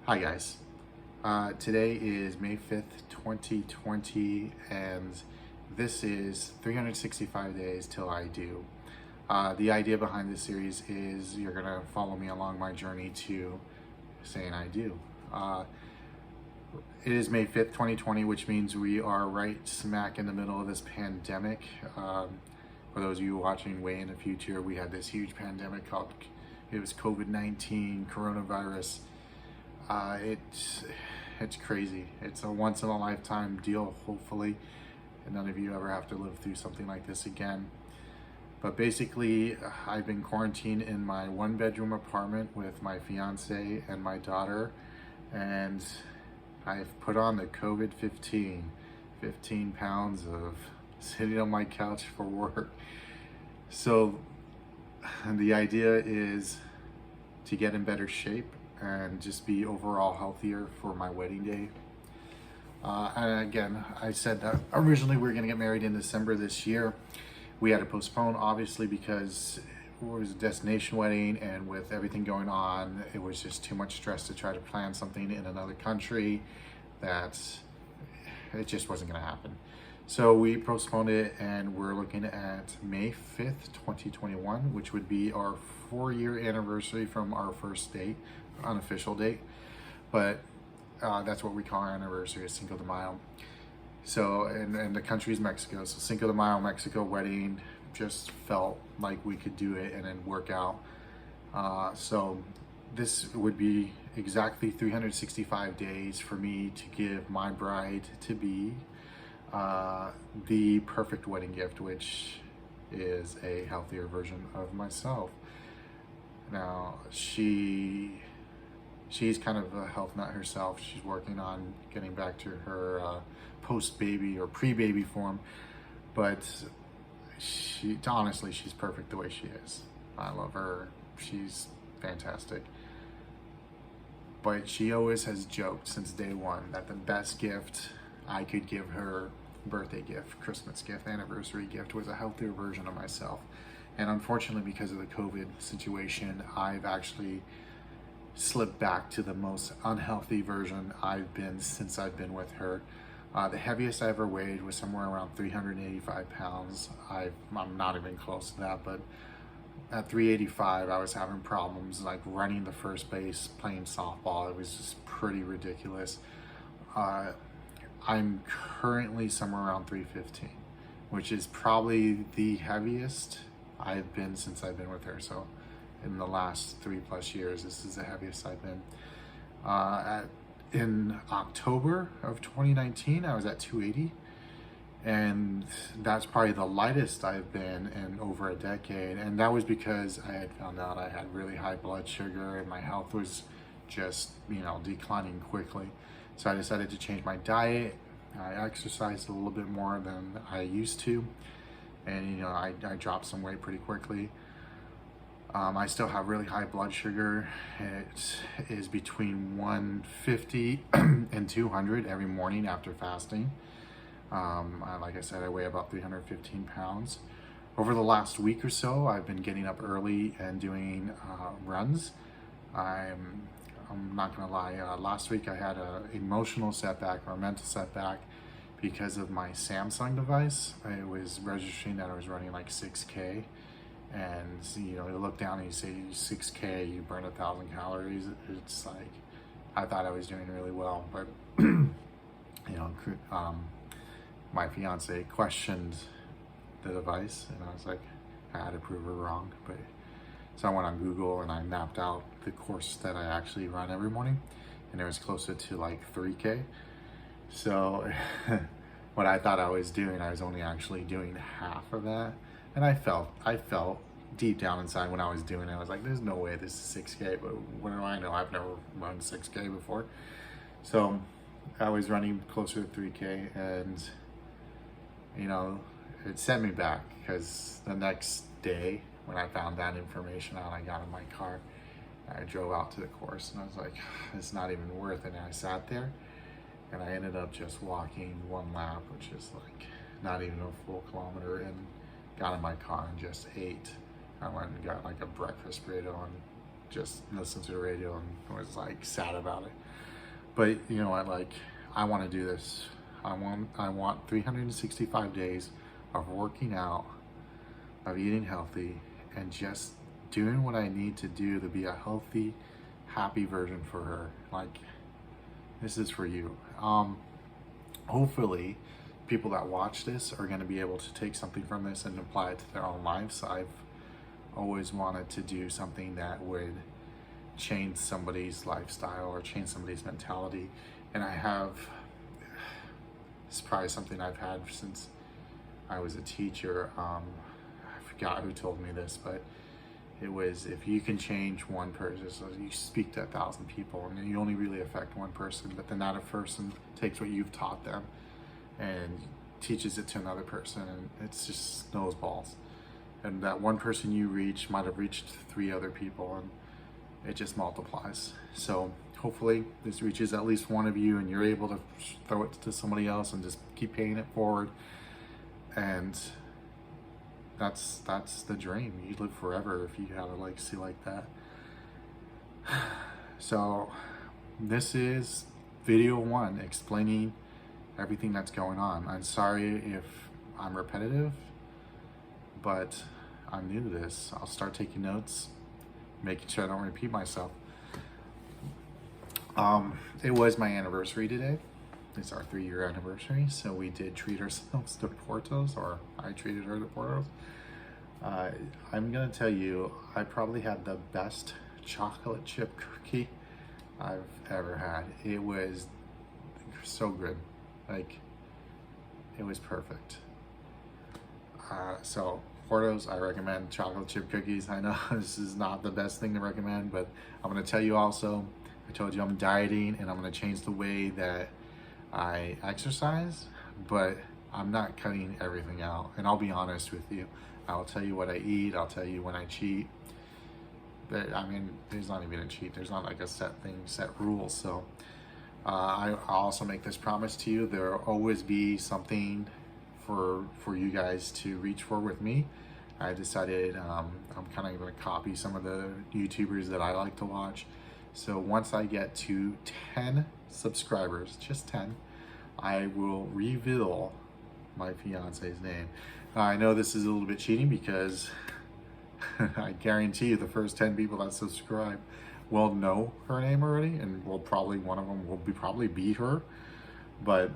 Hi guys. Today is May 5th, 2020, and this is 365 days till I do. The idea behind this series is you're gonna follow me along my journey to saying I do. It is May 5th, 2020, which means we are right smack in the middle of this pandemic. For those of you watching way in the future, we had this huge pandemic called, it was COVID-19, coronavirus. It's crazy. It's a once in a lifetime deal, hopefully, and none of you ever have to live through something like this again. But basically, I've been quarantined in my 1-bedroom apartment with my fiance and my daughter, and I've put on the COVID-15, 15 pounds of sitting on my couch for work. So the idea is to get in better shape and just be overall healthier for my wedding day. And again, I said that originally we were gonna get married in December this year. We had to postpone, obviously, because it was a destination wedding, and with everything going on, it was just too much stress to try to plan something in another country that it just wasn't gonna happen. So we postponed it, and we're looking at May 5th, 2021, which would be our 4-year anniversary from our first date, unofficial date. But that's what we call our anniversary, is Cinco de Mayo. So, and the country is Mexico. So Cinco de Mayo, Mexico wedding, just felt like we could do it and then work out. So this would be exactly 365 days for me to give my bride to be the perfect wedding gift, which is a healthier version of myself. Now, she's kind of a health nut herself. She's working on getting back to her post-baby or pre-baby form, but honestly, she's perfect the way she is. I love her. She's fantastic. But she always has joked since day one that the best gift I could give her, birthday gift, Christmas gift, anniversary gift, was a healthier version of myself. And unfortunately, because of the COVID situation, I've actually slipped back to the most unhealthy version I've been since I've been with her. The heaviest I ever weighed was somewhere around 385 pounds. I'm not even close to that, but at 385, I was having problems like running the first base, playing softball. It was just pretty ridiculous. I'm currently somewhere around 315, which is probably the heaviest I've been since I've been with her. So in the last 3+ years, this is the heaviest I've been. In October of 2019, I was at 280, and that's probably the lightest I've been in over a decade. And that was because I had found out I had really high blood sugar and my health was just, declining quickly. So I decided to change my diet. I exercised a little bit more than I used to, and I dropped some weight pretty quickly. I still have really high blood sugar. It is between 150 and 200 every morning after fasting. Like I said, I weigh about 315 pounds. Over the last week or so, I've been getting up early and doing runs. I'm not gonna lie, last week I had an emotional setback or a mental setback because of my Samsung device. It was registering that I was running like 6K. And you look down and you say 6K, you burn 1,000 calories. It's like, I thought I was doing really well, but my fiance questioned the device, and I was like, I had to prove her wrong. But so I went on Google and I mapped out the course that I actually run every morning, and it was closer to like 3K. So what I thought I was doing, I was only actually doing half of that. And I felt deep down inside when I was doing it, I was like, there's no way this is 6K, but what do I know? I've never run 6K before. So I was running closer to 3K, and it set me back, because the next day when I found that information out, I got in my car, I drove out to the course, and I was like, it's not even worth it. And I sat there, and I ended up just walking one lap, which is like not even a full kilometer, and got in my car and just ate. I went and got like a breakfast burrito and just listened to the radio and was like sad about it. But you know what, like, I want to do this. I want 365 days of working out, of eating healthy, and just doing what I need to do to be a healthy, happy version for her. Like, this is for you. Hopefully people that watch this are going to be able to take something from this and apply it to their own lives. I've always wanted to do something that would change somebody's lifestyle or change somebody's mentality, and I have. It's probably something I've had since I was a teacher. I forgot who told me this, but it was, if you can change one person, so you speak to 1,000 people and you only really affect one person, but then that person takes what you've taught them and teaches it to another person, and it's just snowballs. And that one person you reach might have reached 3 other people, and it just multiplies. So hopefully this reaches at least one of you and you're able to throw it to somebody else and just keep paying it forward. And that's the dream. You live forever if you have a legacy like that. So this is video 1 explaining everything that's going on. I'm sorry if I'm repetitive, but I'm new to this. I'll start taking notes, making sure I don't repeat myself. It was my anniversary today. It's our 3-year anniversary, so we did treat ourselves to Portos, or I treated her to Portos. I'm gonna tell you, I probably had the best chocolate chip cookie I've ever had. It was so good. Like, it was perfect. So Portos, I recommend chocolate chip cookies. I know this is not the best thing to recommend, but I'm gonna tell you also, I told you I'm dieting and I'm gonna change the way that I exercise, but I'm not cutting everything out. And I'll be honest with you. I'll tell you what I eat, I'll tell you when I cheat. But I mean, there's not even a cheat. There's not like a set thing, set rules. So I'll also make this promise to you. There'll always be something for you guys to reach for with me. I decided I'm kind of going to copy some of the YouTubers that I like to watch. So once I get to 10 subscribers, just 10, I will reveal my fiance's name. I know this is a little bit cheating because I guarantee you the first 10 people that subscribe will know her name already, and will probably, one of them will probably be her, but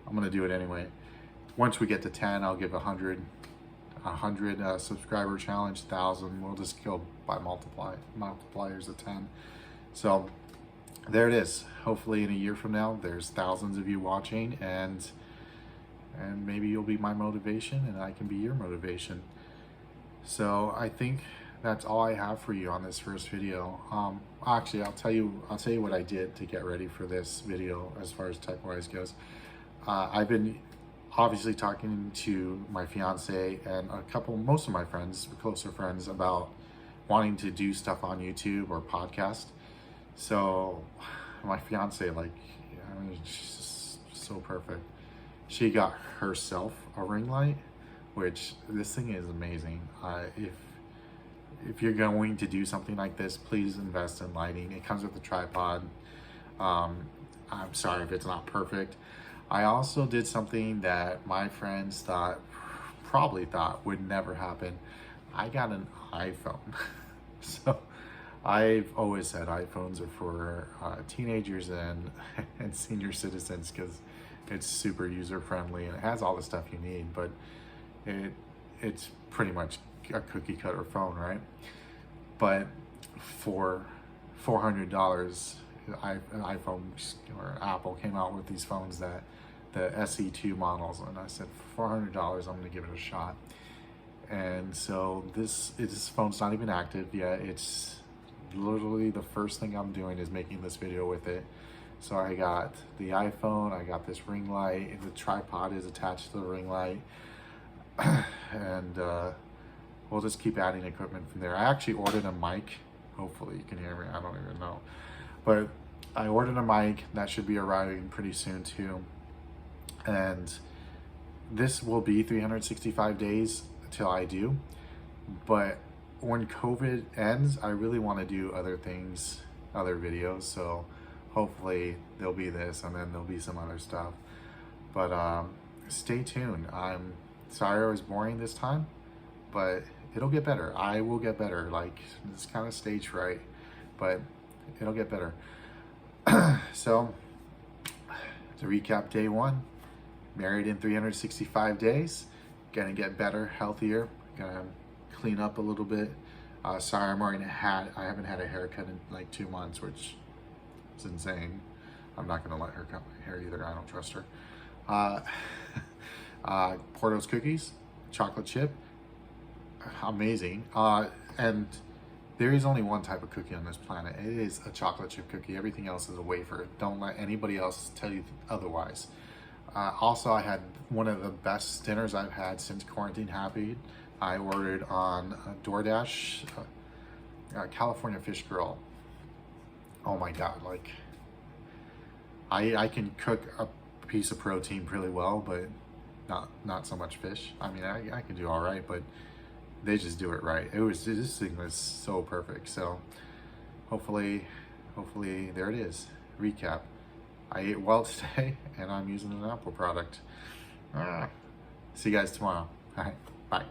I'm gonna do it anyway. Once we get to 10, I'll give 100 subscriber challenge, 1,000. We'll just go by multipliers of 10. So there it is. Hopefully in a year from now, there's thousands of you watching, and maybe you'll be my motivation and I can be your motivation. So I think that's all I have for you on this first video. Actually, I'll tell you what I did to get ready for this video as far as tech-wise goes. I've been obviously talking to my fiance and most of my friends, closer friends, about wanting to do stuff on YouTube or podcast. So my fiance, like, I mean, she's just so perfect. She got herself a ring light, which this thing is amazing. If you're going to do something like this, please invest in lighting. It comes with a tripod. I'm sorry if it's not perfect. I also did something that my friends probably thought would never happen. I got an iPhone. So I've always said iPhones are for teenagers and senior citizens because it's super user friendly and it has all the stuff you need, but it's pretty much a cookie cutter phone, right? But for $400, iPhone or Apple came out with these phones, that the SE2 models, and I said, for $400, I'm going to give it a shot. And so this phone's not even active yet. It's literally the first thing I'm doing is making this video with it. So I got the iPhone, I got this ring light, and the tripod is attached to the ring light. And we'll just keep adding equipment from there. I actually ordered a mic. Hopefully you can hear me, I don't even know. But I ordered a mic that should be arriving pretty soon too. And this will be 365 days till I do. But when COVID ends, I really want to do other things, other videos. So hopefully there'll be this, and then there'll be some other stuff. But stay tuned. I'm sorry I was boring this time, but it'll get better. I will get better. Like, it's kind of stage fright, but it'll get better. So to recap, day one, married in 365 days, gonna get better, healthier, gonna clean up a little bit. Sorry, I'm wearing a hat. I haven't had a haircut in like 2 months, which is insane. I'm not gonna let her cut my hair either. I don't trust her. Porto's cookies, chocolate chip, amazing. And there is only one type of cookie on this planet. It is a chocolate chip cookie. Everything else is a wafer. Don't let anybody else tell you otherwise. Also, I had one of the best dinners I've had since quarantine happened. I ordered on DoorDash, California Fish Grill. Oh my God, like, I can cook a piece of protein really well, but not so much fish. I mean, I can do all right, but they just do it right. This thing was so perfect. So hopefully there it is. Recap. I ate well today, and I'm using an Apple product. See you guys tomorrow. All right, bye.